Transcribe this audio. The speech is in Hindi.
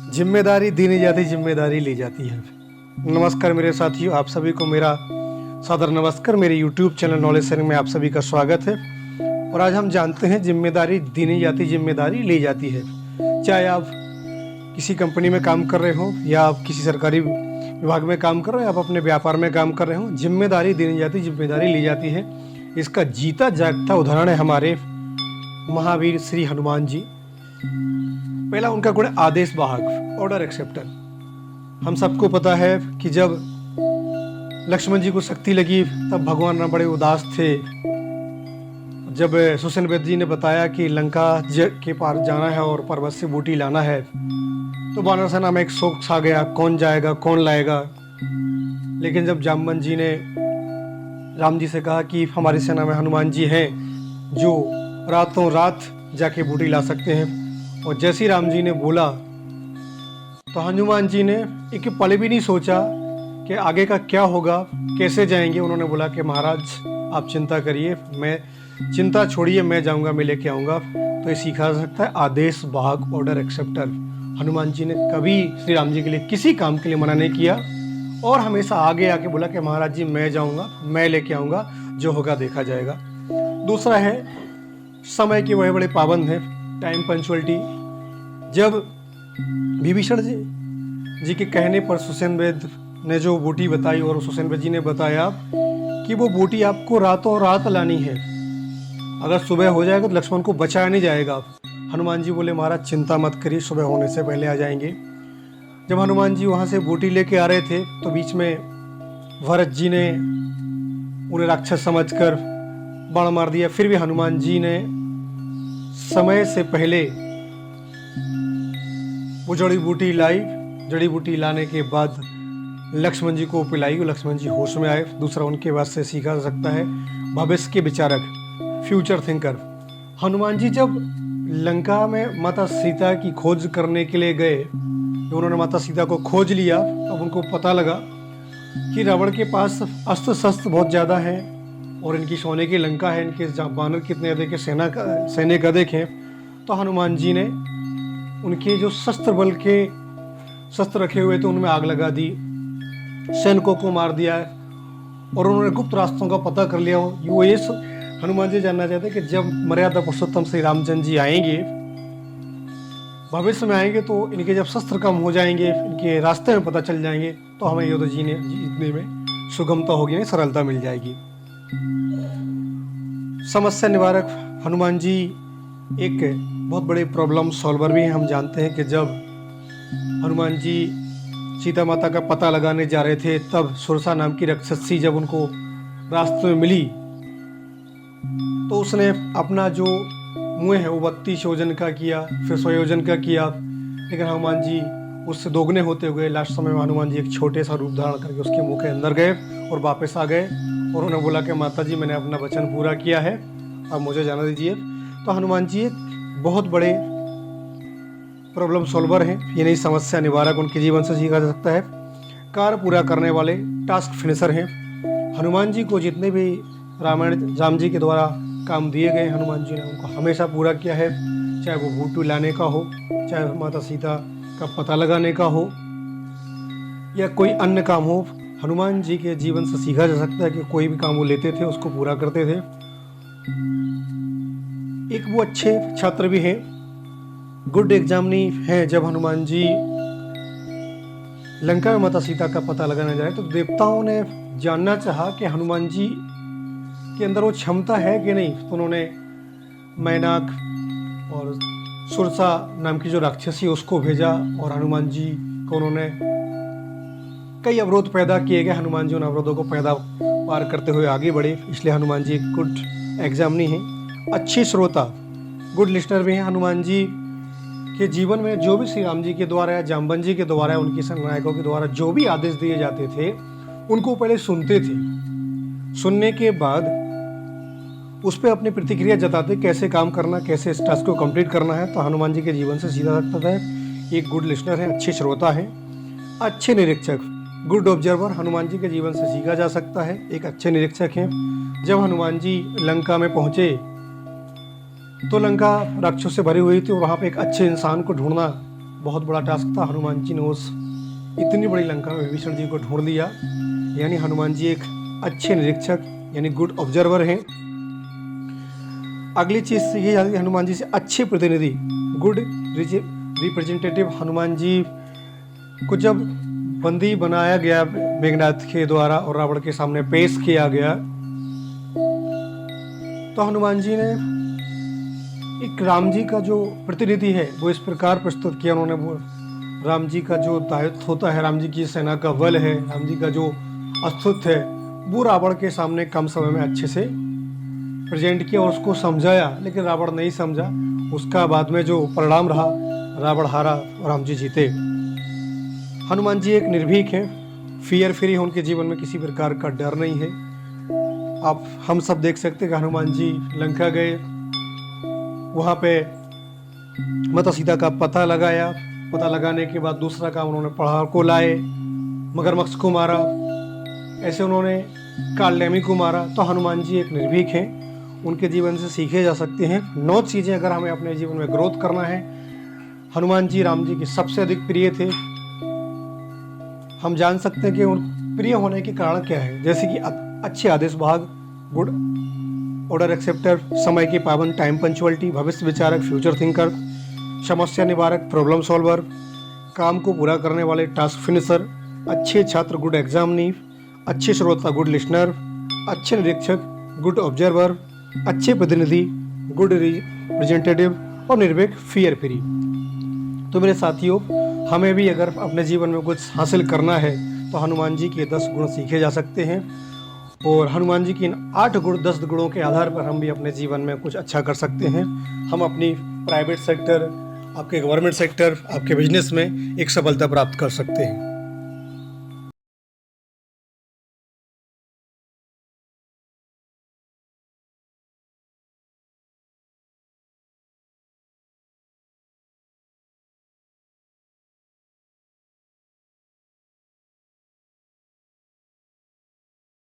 जिम्मेदारी दी नहीं जाती, जिम्मेदारी ली जाती है। नमस्कार मेरे साथियों, आप सभी को मेरा सादर नमस्कार। मेरे यूट्यूब चैनल नॉलेज शेयरिंग में आप सभी का स्वागत है। और आज हम जानते हैं जिम्मेदारी दी नहीं जाती, जिम्मेदारी ली जाती है। चाहे आप किसी कंपनी में काम कर रहे हो या आप किसी सरकारी विभाग में काम कर रहे हो, आप अपने व्यापार में काम कर रहे हो, जिम्मेदारी दी नहीं जाती, जिम्मेदारी ली जाती है। इसका जीता जागता उदाहरण है हमारे महावीर श्री हनुमान जी। पहला उनका गुण आदेश वाहक, ऑर्डर एक्सेप्टर। हम सबको पता है कि जब लक्ष्मण जी को शक्ति लगी तब भगवान बड़े उदास थे। जब सुसेन जी ने बताया कि लंका के पार जाना है और पर्वत से बूटी लाना है, तो वानर सेना में एक शोक छा गया, कौन जाएगा कौन लाएगा। लेकिन जब जामवंत जी ने राम जी से कहा कि हमारी सेना में हनुमान जी हैं जो रातों रात जाके बूटी ला सकते हैं, और जैसे ही राम जी ने बोला तो हनुमान जी ने एक पल भी नहीं सोचा कि आगे का क्या होगा, कैसे जाएंगे। उन्होंने बोला कि महाराज आप चिंता करिए, मैं चिंता छोड़िए, मैं जाऊंगा, मैं लेके आऊंगा। तो ये सीखा जा सकता है आदेश वाहक, ऑर्डर एक्सेप्टर। हनुमान जी ने कभी श्री राम जी के लिए किसी काम के लिए मना नहीं किया और हमेशा आगे आके बोला कि महाराज जी मैं जाऊंगा, मैं लेके आऊंगा, जो होगा देखा जाएगा। दूसरा है समय के बड़े बड़े पाबंद हैं, टाइम पंचुअलिटी। जब विभीषण जी के कहने पर सुसेनवेद ने जो बूटी बताई और सुसेनवेद जी ने बताया कि वो बूटी आपको रातों रात लानी है, अगर सुबह हो जाएगा तो लक्ष्मण को बचाया नहीं जाएगा। हनुमान जी बोले महाराज चिंता मत करिए, सुबह होने से पहले आ जाएंगे। जब हनुमान जी वहाँ से बूटी लेके आ रहे थे तो बीच में भरत जी ने उन्हें राक्षस समझकर बाण मार दिया। फिर भी हनुमान जी ने समय से पहले वो जड़ी बूटी लाई। जड़ी बूटी लाने के बाद लक्ष्मण जी को पिलाई, लक्ष्मण जी होश में आए। दूसरा उनके बाद से सीखा जा सकता है भविष्य के विचारक, फ्यूचर थिंकर। हनुमान जी जब लंका में माता सीता की खोज करने के लिए गए, उन्होंने माता सीता को खोज लिया, अब उनको पता लगा कि रावण के पास अस्त्र शस्त्र बहुत ज़्यादा है और इनकी सोने की लंका है, इनके बानर कितने अधिक है, सैनिक अधिक हैं। तो हनुमान जी ने उनके जो शस्त्र बल के शस्त्र रखे हुए थे उनमें आग लगा दी, सैनिकों को मार दिया और उन्होंने गुप्त रास्तों का पता कर लिया। वो ये हनुमान जी जानना चाहते कि जब मर्यादा पुरुषोत्तम श्री रामचंद्र जी आएंगे, भविष्य में आएंगे, तो इनके जब शस्त्र कम हो जाएंगे, इनके रास्ते में पता चल जाएंगे, तो हमें युद्ध जीतने में सुगमता होगी, नहीं सरलता मिल जाएगी। समस्या निवारक, हनुमान जी एक बहुत बड़े प्रॉब्लम सॉल्वर भी हैं। हम जानते हैं कि जब हनुमान जी सीता माता का पता लगाने जा रहे थे तब सुरसा नाम की राक्षसी जब उनको रास्ते में मिली तो उसने अपना जो मुँह है वो 32 योजन का किया, फिर 100 योजन का किया। लेकिन हनुमान जी उससे दोगुने होते हुए लास्ट समय में हनुमान जी एक छोटे सा रूप धारण करके उसके मुंह के अंदर गए और वापस आ गए और उन्होंने बोला कि माता जी मैंने अपना वचन पूरा किया है, अब मुझे जाना दीजिए। तो हनुमान जी एक बहुत बड़े प्रॉब्लम सॉल्वर हैं, ये नई समस्या निवारक उनके जीवन से सीखा जा सकता है। कार्य पूरा करने वाले, टास्क फिनिशर हैं। हनुमान जी को जितने भी राम जी के द्वारा काम दिए गए, हनुमान जी ने उनको हमेशा पूरा किया है। चाहे वो बूटी लाने का हो, चाहे माता सीता का पता लगाने का हो या कोई अन्य काम हो, हनुमान जी के जीवन से सीखा जा सकता है कि कोई भी काम वो लेते थे उसको पूरा करते थे। एक वो अच्छे छात्र भी हैं, गुड एग्जामिनी हैं। जब हनुमान जी लंका में माता सीता का पता लगाने जाए तो देवताओं ने जानना चाहा कि हनुमान जी के अंदर वो क्षमता है कि नहीं। तो उन्होंने मैनाक और सुरसा नाम की जो राक्षसी उसको भेजा और हनुमान जी को उन्होंने कई अवरोध पैदा किए गए। हनुमान जी उन अवरोधों को पार करते हुए आगे बढ़े, इसलिए हनुमान जी एक गुड एग्जामिनी हैं। अच्छे श्रोता, गुड लिस्नर भी हैं। हनुमान जी के जीवन में जो भी श्री राम जी के द्वारा या जामवंत जी के द्वारा या उनके संनायकों के द्वारा जो भी आदेश दिए जाते थे उनको पहले सुनते थे, सुनने के बाद उस पर अपनी प्रतिक्रिया जताते, कैसे काम करना, कैसे इस टास्क को कंप्लीट करना है। तो हनुमान जी के जीवन से सीधा सकता है एक गुड लिस्नर है, अच्छे श्रोता है, अच्छे निरीक्षक, गुड ऑब्जर्वर। हनुमान जी के जीवन से सीखा जा सकता है, एक अच्छे निरीक्षक हैं। जब हनुमान जी लंका में पहुंचे तो लंका राक्षसों से भरी हुई थी और वहाँ पे एक अच्छे इंसान को ढूंढना बहुत बड़ा टास्क था। हनुमान जी ने उस इतनी बड़ी लंका में विभीषण जी को ढूंढ लिया। यानी हनुमान जी एक अच्छे निरीक्षक यानी गुड ऑब्जर्वर हैं। अगली चीज सीखी जाती है हनुमान जी से, अच्छे प्रतिनिधि, गुड रिप्रेजेंटेटिव। हनुमान जी को जब बंदी बनाया गया मेघनाथ के द्वारा और रावण के सामने पेश किया गया, तो हनुमान जी ने एक राम जी का जो प्रतिनिधि है वो इस प्रकार प्रस्तुत किया उन्होंने। वो राम जी का जो दायित्व होता है, राम जी की सेना का बल है, राम जी का जो अस्तित्व है, वो रावण के सामने कम समय में अच्छे से प्रेजेंट किया और उसको समझाया। लेकिन रावण नहीं समझा। उसका बाद में जो परिणाम रहा, रावण हारा, राम जी जीते। हनुमान जी एक निर्भीक हैं, फियर फ्री है, उनके जीवन में किसी प्रकार का डर नहीं है। आप हम सब देख सकते हैं कि हनुमान जी लंका गए, वहाँ पे माता सीता का पता लगाया। पता लगाने के बाद दूसरा काम उन्होंने पहाड़ को लाए, मगरमच्छ को मारा, ऐसे उन्होंने कालनेमी को मारा। तो हनुमान जी एक निर्भीक हैं, उनके जीवन से सीखे जा सकते हैं 9 चीज़ें। अगर हमें अपने जीवन में ग्रोथ करना है, हनुमान जी राम जी के सबसे अधिक प्रिय थे। हम जान सकते हैं कि उन प्रिय होने के कारण क्या है, जैसे कि अच्छे आदेश भाग, गुड ऑर्डर एक्सेप्टर, समय के पाबंद, टाइम पंचुअलिटी, भविष्य विचारक, फ्यूचर थिंकर, समस्या निवारक, प्रॉब्लम सॉल्वर, काम को पूरा करने वाले, टास्क फिनिशर, अच्छे छात्र, गुड एग्जामिनी, अच्छे श्रोता, गुड लिसनर, अच्छे निरीक्षक, गुड ऑब्जर्वर, अच्छे प्रतिनिधि, गुड रिप्रेजेंटेटिव और निर्भीक, फियर फ्री। तो मेरे साथियों, हमें भी अगर अपने जीवन में कुछ हासिल करना है तो हनुमान जी के 10 गुण सीखे जा सकते हैं। और हनुमान जी की इन 8 गुण 10 गुणों के आधार पर हम भी अपने जीवन में कुछ अच्छा कर सकते हैं। हम अपनी प्राइवेट सेक्टर, आपके गवर्नमेंट सेक्टर, आपके बिजनेस में एक सफलता प्राप्त कर सकते हैं।